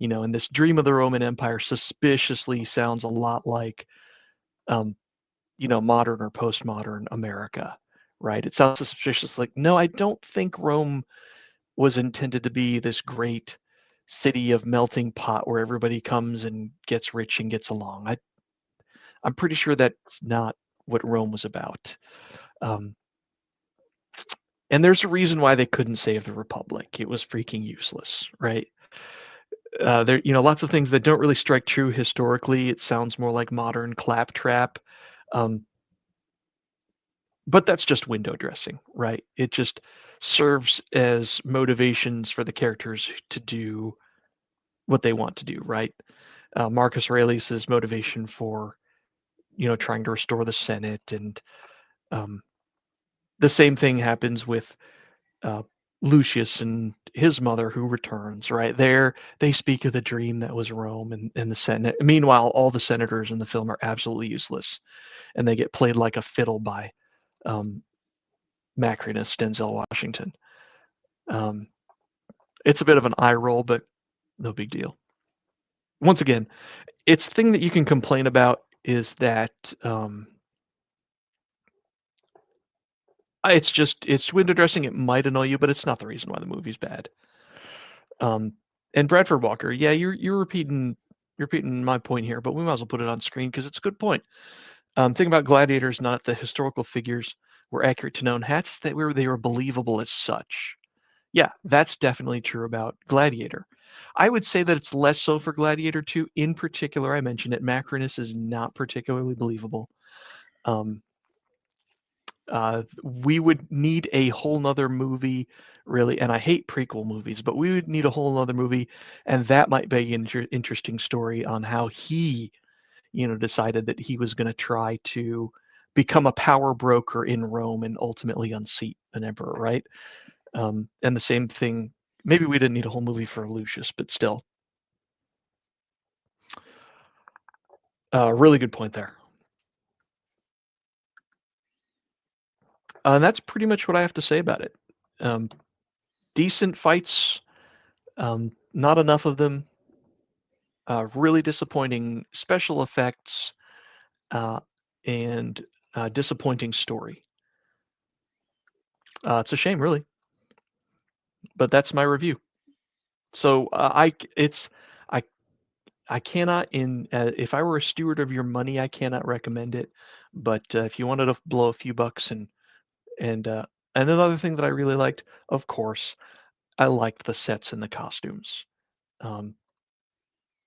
And this dream of the Roman Empire suspiciously sounds a lot like, modern or postmodern America, right? It sounds suspicious like, no, I don't think Rome was intended to be this great city of melting pot where everybody comes and gets rich and gets along. I'm pretty sure that's not what Rome was about. And there's a reason why they couldn't save the Republic. It was freaking useless, right? There, lots of things that don't really strike true historically. It sounds more like modern claptrap. But that's just window dressing, right? It just serves as motivations for the characters to do what they want to do, right? Marcus Aurelius's motivation for, trying to restore the Senate, and the same thing happens with Lucius and his mother who returns, right? They speak of the dream that was Rome and the Senate. Meanwhile, all the senators in the film are absolutely useless, and they get played like a fiddle by Macrinus, Denzel Washington. It's a bit of an eye roll, but no big deal. Once again, it's thing that you can complain about is that it's window dressing. It might annoy you, but it's not the reason why the movie's bad. And Bradford Walker, yeah, you're repeating my point here, but we might as well put it on screen because it's a good point. Thing about gladiators, not the historical figures were accurate to known hats, they were believable as such. Yeah, that's definitely true about Gladiator. I would say that it's less so for Gladiator 2. In particular, I mentioned it, Macrinus is not particularly believable. We would need a whole nother movie, really, and I hate prequel movies, but we would need a whole nother movie, and that might be an interesting story on how he, decided that he was going to try to become a power broker in Rome and ultimately unseat an emperor, right? And the same thing. Maybe we didn't need a whole movie for Lucius, but still, really good point there. And that's pretty much what I have to say about it. Decent fights, not enough of them. Really disappointing special effects, and disappointing story. It's a shame, really, but that's my review. So I I cannot if I were a steward of your money, I cannot recommend it. But if you wanted to blow a few bucks and another thing that I really liked, of course, I liked the sets and the costumes. Um,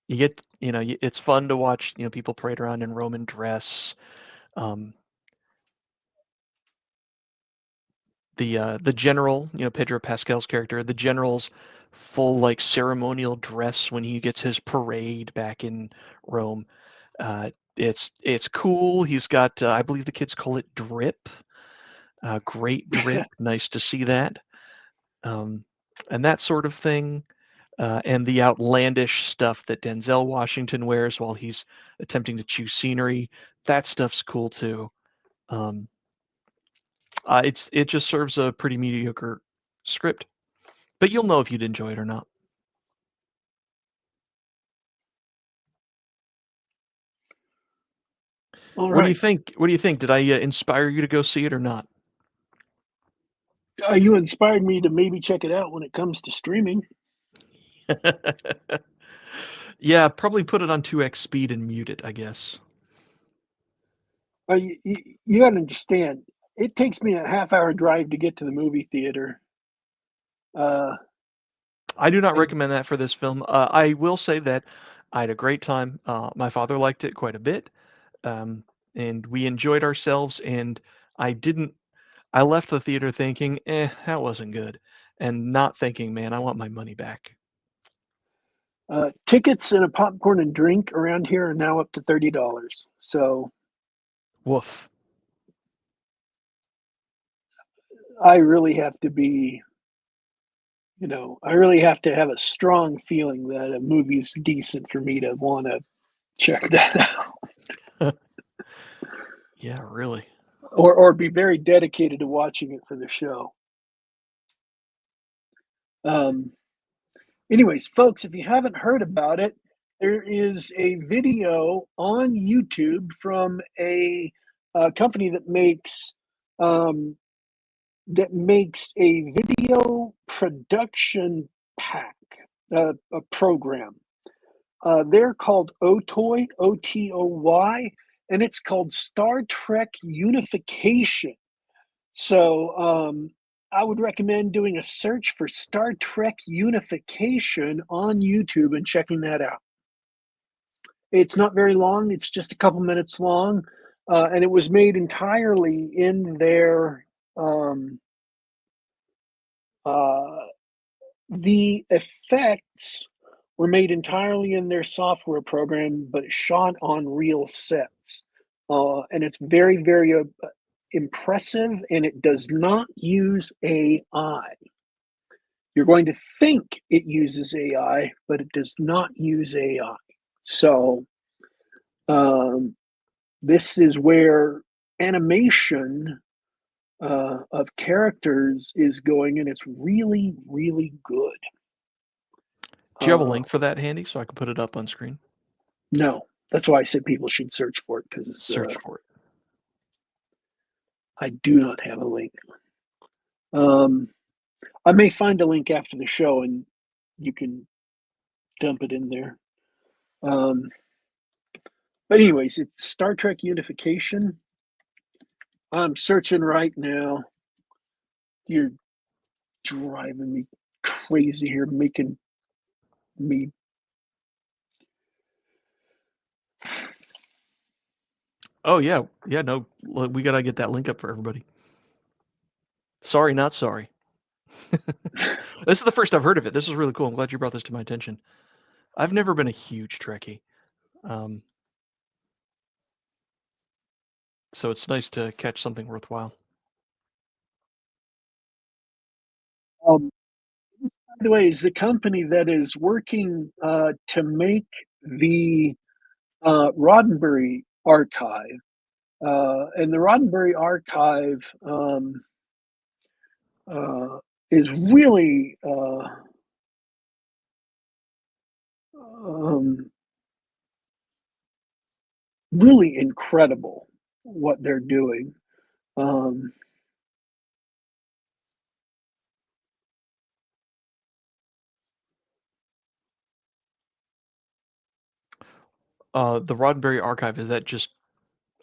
you get, it's fun to watch, people parade around in Roman dress. Um, the general, Pedro Pascal's character, the general's full like ceremonial dress when he gets his parade back in Rome. It's cool. He's got, I believe the kids call it drip. Great drip. Nice to see that. And that sort of thing. And the outlandish stuff that Denzel Washington wears while he's attempting to choose scenery. That stuff's cool too. It just serves a pretty mediocre script, but you'll know if you'd enjoy it or not. All What do you right. think? What do you think? Did I inspire you to go see it or not? You inspired me to maybe check it out when it comes to streaming. Yeah, probably put it on 2x speed and mute it, I guess. You got to understand, it takes me a half-hour drive to get to the movie theater. I do not I, recommend that for this film. I will say that I had a great time. My father liked it quite a bit, and we enjoyed ourselves. And I didn't. I left the theater thinking, that wasn't good, and not thinking, man, I want my money back. tickets and a popcorn and drink around here are now up to $30. So Woof. I really have to be, I really have to have a strong feeling that a movie's decent for me to want to check that out, Yeah, really. or be very dedicated to watching it for the show. Um, Anyways, folks, if you haven't heard about it, there is a video on YouTube from a company um, that makes a video production pack, a program. They're called Otoy, Otoy, and it's called Star Trek Unification. So I would recommend doing a search for Star Trek Unification on YouTube and checking that out. It's not very long, it's just a couple minutes long, and it was made entirely in their. The effects were made entirely in their software program, but shot on real sets. And it's very, very impressive, and it does not use AI. You're going to think it uses AI, but it does not use AI. So, this is where animation of characters is going, and it's really, really good. Do you have a link for that handy so I can put it up on screen? No, that's why I said people should search for it, because Search for it. I do not have a link. I may find a link after the show and you can dump it in there. Um, but anyways, it's Star Trek Unification. I'm searching right now. You're driving me crazy here, making me. Oh yeah, yeah. No, we gotta get that link up for everybody. Sorry, not sorry. This is the first I've heard of it. This is really cool. I'm glad you brought this to my attention. I've never been a huge Trekkie. Um, So it's nice to catch something worthwhile. By the way, is the company that is working to make the Roddenberry archive. And the Roddenberry archive uh, is really um, really incredible what they're doing. Um, The Roddenberry archive, is that just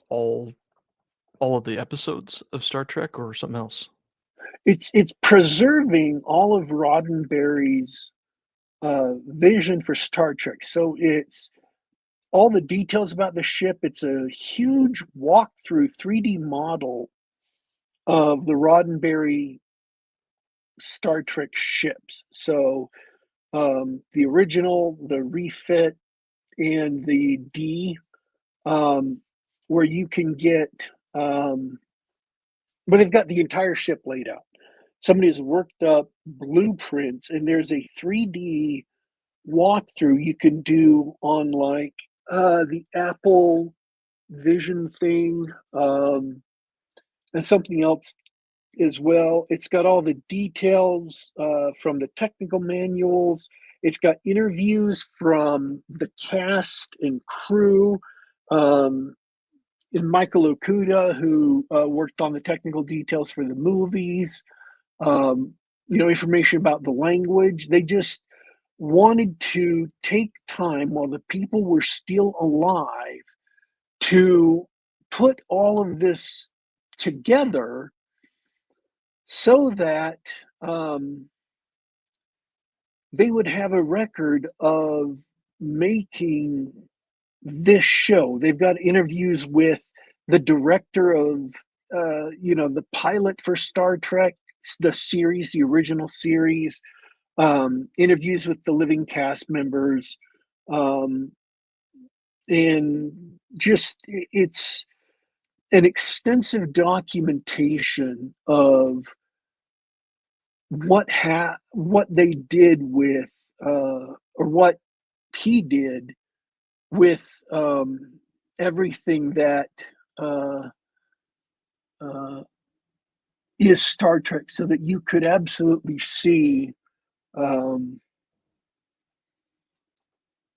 all all of the episodes of Star Trek or something else? it's preserving all of Roddenberry's vision for Star Trek. So it's all the details about the ship. It's a huge walkthrough 3D model of the Roddenberry Star Trek ships. So the original, the refit, and the D, um, where you can get, where they've got the entire ship laid out. Somebody has worked up blueprints, and there's a 3D walkthrough you can do on like the Apple Vision thing, and something else as well. It's got all the details from the technical manuals. It's got interviews from the cast and crew. Um, and Michael Okuda, who worked on the technical details for the movies. Um, information about the language. They just wanted to take time while the people were still alive to put all of this together so that um, they would have a record of making this show. They've got interviews with the director of, the pilot for Star Trek, the series, the original series, interviews with the living cast members, um, and just it's an extensive documentation of what they did with or what he did with everything that uh, uh, is Star Trek, so that you could um,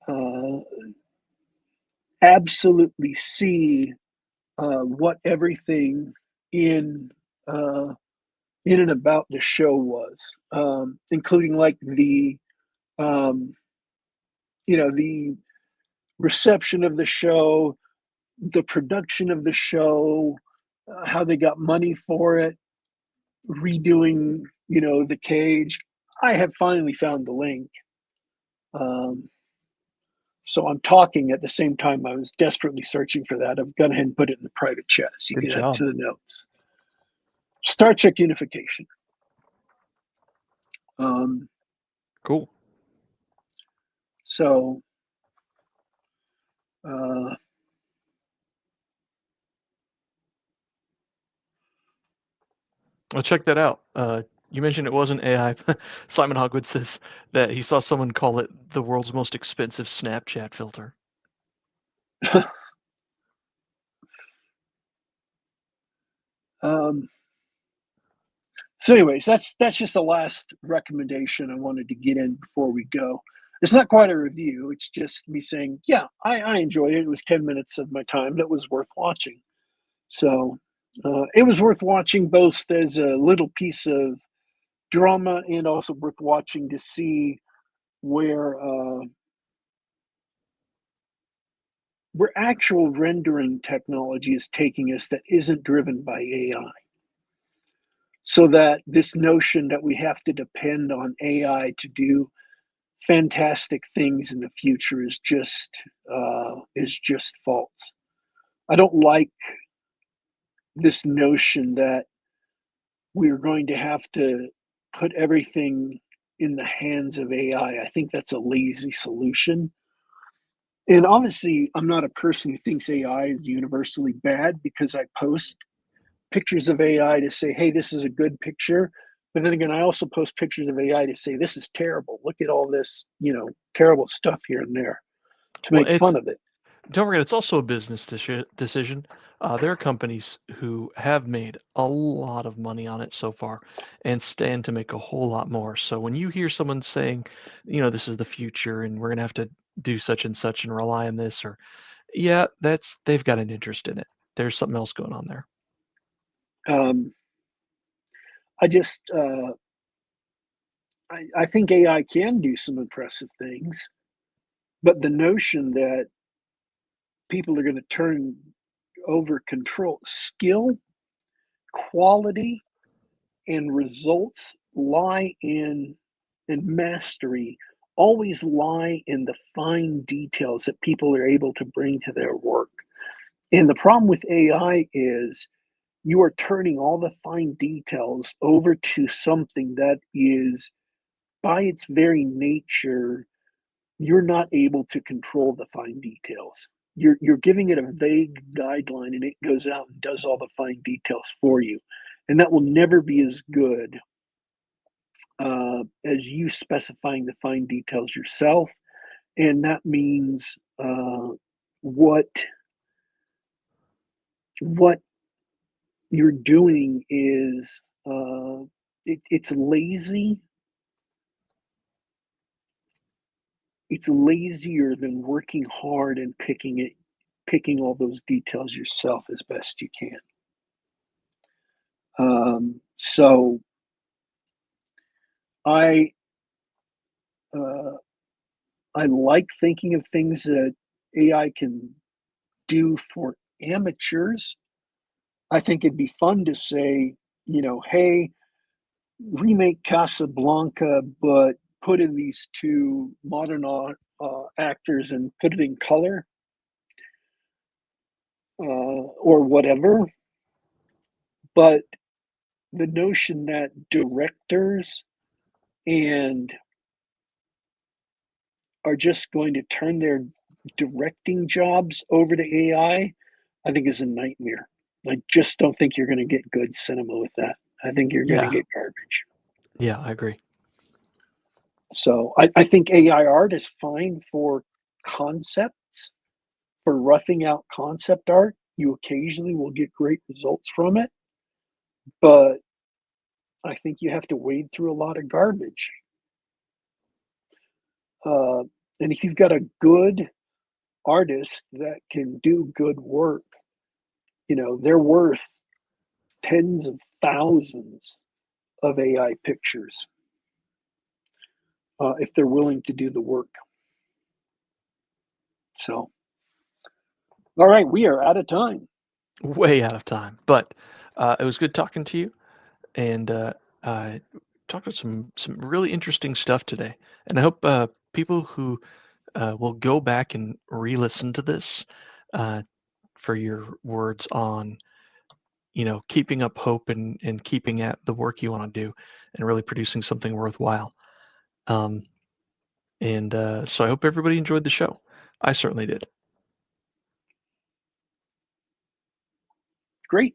uh, absolutely see what everything in uh, in and about the show was, including like um, the reception of the show, the production of the show, how they got money for it, redoing, the cage. I have finally found the link. Um, so I'm talking at the same time I was desperately searching for that. I've gone ahead and put it in the private chat so you Good can add it job. to the notes. Star Trek Unification. Um, Cool. so, uh, Well, check that out. You mentioned it wasn't AI. Simon Hogwood says that he saw someone call it the world's most expensive Snapchat filter. um, so, anyways, that's just the last recommendation I wanted to get in before we go. It's not quite a review. It's just me saying, yeah, I enjoyed it. It was 10 minutes of my time that was worth watching. So it was worth watching both as a little piece of drama and also worth watching to see where where actual rendering technology is taking us that isn't driven by AI. So that this notion that we have to depend on AI to do fantastic things in the future is just false. I don't like this notion that we're going to have to put everything in the hands of AI. I think that's a lazy solution. And obviously, I'm not a person who thinks AI is universally bad because I post pictures of AI to say, hey, this is a good picture. But then again, I also post pictures of AI to say, this is terrible. Look at all this, terrible stuff here and there to Well, make fun of it. don't forget, it's also a business decision. There are companies who have made a lot of money on it so far and stand to make a whole lot more. So when you hear someone saying, this is the future and we're going to have to do such and such and rely on this, or yeah, they've got an interest in it. There's something else going on there. Um, I just, I think AI can do some impressive things, but the notion that people are going to turn over control, skill, quality, and results lie in, and mastery always lie in the fine details that people are able to bring to their work. And the problem with AI is you are turning all the fine details over to something that is, by its very nature, you're not able to control the fine details. You're giving it a vague guideline and it goes out and does all the fine details for you. And that will never be as good as you specifying the fine details yourself. And that means what you're doing is it's lazy. It's lazier than working hard and picking all those details yourself as best you can. So I uh, I like thinking of things that AI can do for amateurs. I think it'd be fun to say, hey, remake Casablanca, but put in these two modern actors and put it in color or whatever. But the notion that directors and are just going to turn their directing jobs over to I think is a nightmare. I just don't think you're going to get good cinema with that. I think you're going to Yeah. get garbage. Yeah, I agree. So I think AI art is fine for concepts, for roughing out concept art. You occasionally will get great results from it, but I think you have to wade through a lot of garbage. Uh, and if you've got a good artist that can do good work, they're worth tens of thousands of AI pictures if they're willing to do the work. So, all right, we are out of time. Way out of time, but it was good talking to you, and talked about some really interesting stuff today. And I hope people who will go back and re-listen to this uh, for your words on keeping up hope and keeping at the work you want to do and really producing something worthwhile. Um, and so I hope everybody enjoyed the show. I certainly did. Great.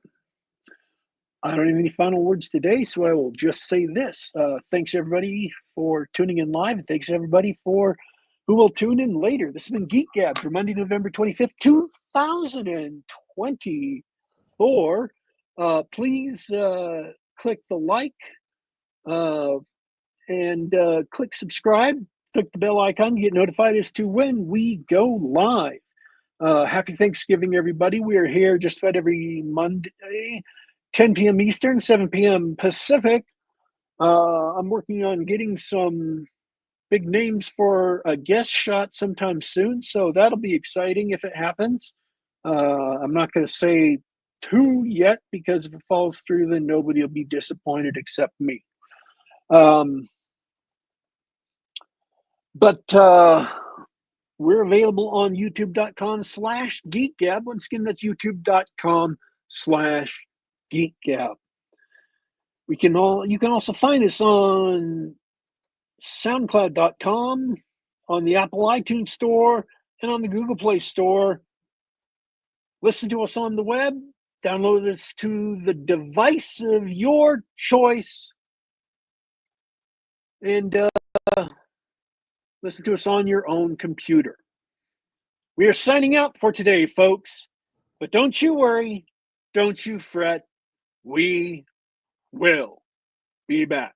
I don't have any final words today, so I will just say this. Thanks, everybody, for tuning in live. And thanks, everybody, for who will tune in later. This has been Geek Gab for Monday, November 25th, 2024. Please click the like and click subscribe. Click the bell icon to get notified as to when we go live. Happy Thanksgiving, everybody. We are here just about every Monday, 10 p.m. Eastern, 7 p.m. Pacific. I'm working on getting some big names for a guest shot sometime soon, so that'll be exciting if it happens. I'm not going to say who yet because if it falls through, then nobody will be disappointed except me. But we're available on youtube.com/geekgab. Once again, that's youtube.com/geekgab. You can also find us on soundcloud.com, on the Apple iTunes Store, and on the Google Play Store. Listen to us on the web. Download us to the device of your choice. And listen to us on your own computer. We are signing out for today, folks. But don't you worry. Don't you fret. We will be back.